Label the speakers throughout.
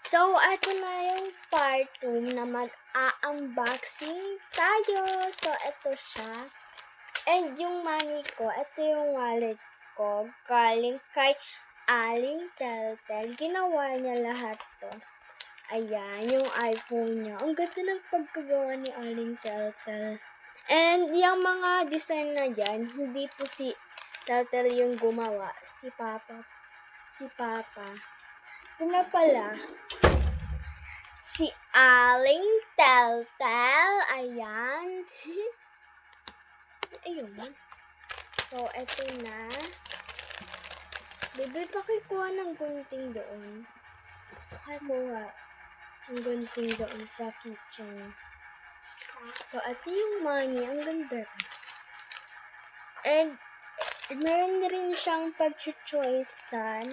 Speaker 1: So, eto na yung part 2 na mag-a-unboxing tayo. So, eto siya. And yung money ko, eto yung wallet ko. Galing kay Aling Teltel. Ginawa niya lahat to. Ayan, yung iPhone niya. Ang ganda ng pagkagawa ni Aling Teltel. And yung mga design na yan, hindi po si Teltel yung gumawa. Si Papa. Ito na pala. Si Aling Teltel. Ayan. Ayun. So, eto na. Bebe, pakikuha ng gunting doon. Pakikuha ng gunting doon sa kitchen. So, eto yung money. Ang ganda. And, meron rin siyang pag-choicean.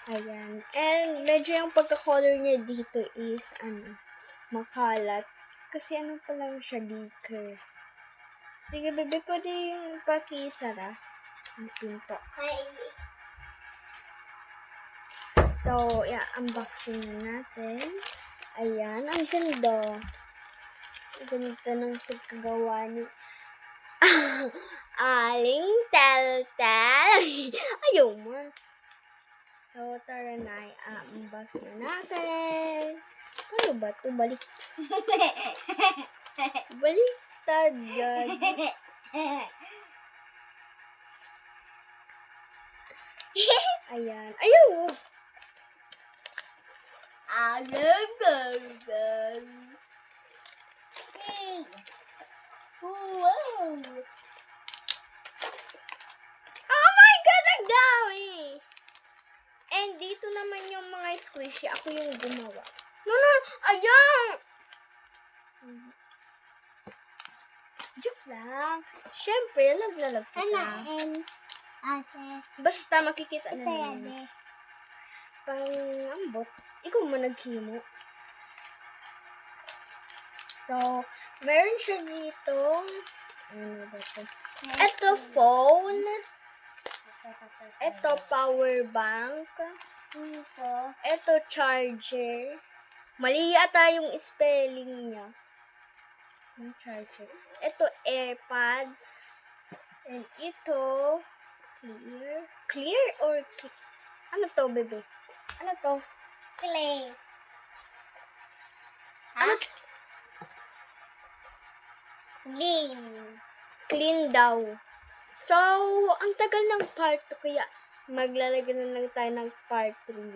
Speaker 1: Ayan. And, medyo yung pagka-color niya dito is, makalat. Kasi pa lang siya, liquor. Sige, bebe, pwede yung pakisara ang pinto. So, yeah, unboxing na natin. Ayan, ang ganda. Ang ganda ng pagkagawa ni Aling Teltel. Ayaw mo. So, tara na, unbox na natin. Ano ba ito? Baliktad yan. Ayan. Ayaw! Wow! Oh my God! Ang dami! And dito naman yung mga squishy. Ako yung gumawa. No! Ayan! Joke lang. Siyempre, love na love kita. Basta makikita na namin. Pang-ambot. Ikaw mo naghimo. So, meron siya dito. Ano ba ito? Ito phone. Ito power bank. Ito charger. Mali ata yung spelling niya. Yung charger. Ito AirPods. And ito clear. Clear or ano to, bebe? Ano to?
Speaker 2: Clay.
Speaker 1: Ano?
Speaker 2: Clean.
Speaker 1: Clean daw. So, ang tagal ng part 2 kaya maglalagay na lang tayo ng part 3.